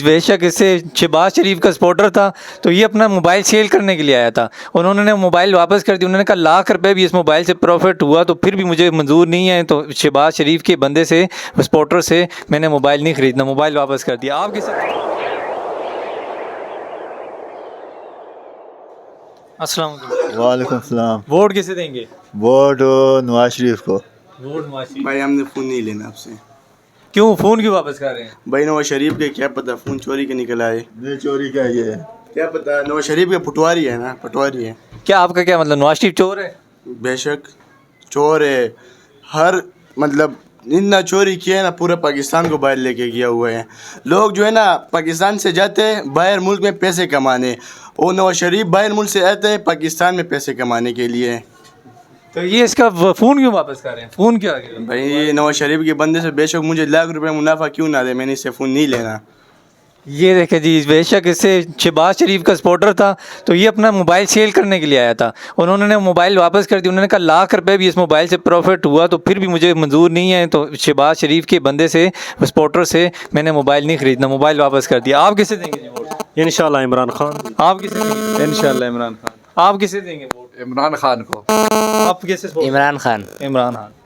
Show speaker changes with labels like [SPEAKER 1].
[SPEAKER 1] بے شک اس سے شہباز شریف کا سپورٹر تھا تو یہ اپنا موبائل سیل کرنے کے لیے آیا تھا. انہوں نے موبائل واپس کر دیا. انہوں نے کہا لاکھ روپے بھی اس موبائل سے پروفٹ ہوا تو پھر بھی مجھے منظور نہیں ہے, تو شہباز شریف کے بندے سے سپورٹر سے میں نے موبائل نہیں خریدنا, موبائل واپس کر دیا. آپ کس السلام علیکم.
[SPEAKER 2] وعلیکم السلام.
[SPEAKER 1] ووٹ کسے دیں گے؟
[SPEAKER 2] ووٹ نواز شریف کو.
[SPEAKER 1] ووٹ نواز شریف.
[SPEAKER 3] بھائی ہم نے فون نہیں لینا آپ سے.
[SPEAKER 1] کیوں فون کیوں واپس کر رہے ہیں؟
[SPEAKER 3] بھائی نواز شریف کے کیا پتہ فون چوری کے نکل آئے.
[SPEAKER 2] نہیں چوری کا یہ ہے.
[SPEAKER 3] کیا پتہ نواز شریف کے پٹواری ہے نا, پٹواری ہے.
[SPEAKER 1] کیا آپ کا کیا مطلب نواز شریف چور ہے؟
[SPEAKER 3] بے شک چور ہے. ہر مطلب اتنا چوری کیا ہے نا, پورا پاکستان کو باہر لے کے گیا ہوا ہے. لوگ جو ہے نا پاکستان سے جاتے ہیں باہر ملک میں پیسے کمانے, اور نواز شریف باہر ملک سے آتے ہیں پاکستان میں پیسے کمانے کے لیے.
[SPEAKER 1] تو یہ اس کا فون کیوں واپس کر رہے ہیں؟ فون کیا ہے؟
[SPEAKER 3] بھائی نواز شریف کے بندے سے بے شک مجھے لاکھ روپے منافع کیوں نہ دے, میں نے اس سے فون نہیں لینا.
[SPEAKER 1] یہ دیکھیں جی, بے شک اس سے شہباز شریف کا سپورٹر تھا تو یہ اپنا موبائل سیل کرنے کے لیے آیا تھا. انہوں نے موبائل واپس کر دیا. انہوں نے کہا لاکھ روپے بھی اس موبائل سے پروفٹ ہوا تو پھر بھی مجھے منظور نہیں ہے, تو شہباز شریف کے بندے سے سپورٹر سے میں نے موبائل نہیں خریدنا, موبائل واپس کر دیا. آپ کسے دیں گے ووٹ؟
[SPEAKER 4] انشاءاللہ عمران خان.
[SPEAKER 1] آپ کسے دیں گے؟
[SPEAKER 5] انشاءاللہ عمران خان.
[SPEAKER 1] آپ کسے دیں گے ووٹ؟
[SPEAKER 5] عمران خان کو.
[SPEAKER 1] آپ کیسے؟
[SPEAKER 6] عمران خان.
[SPEAKER 1] عمران خان.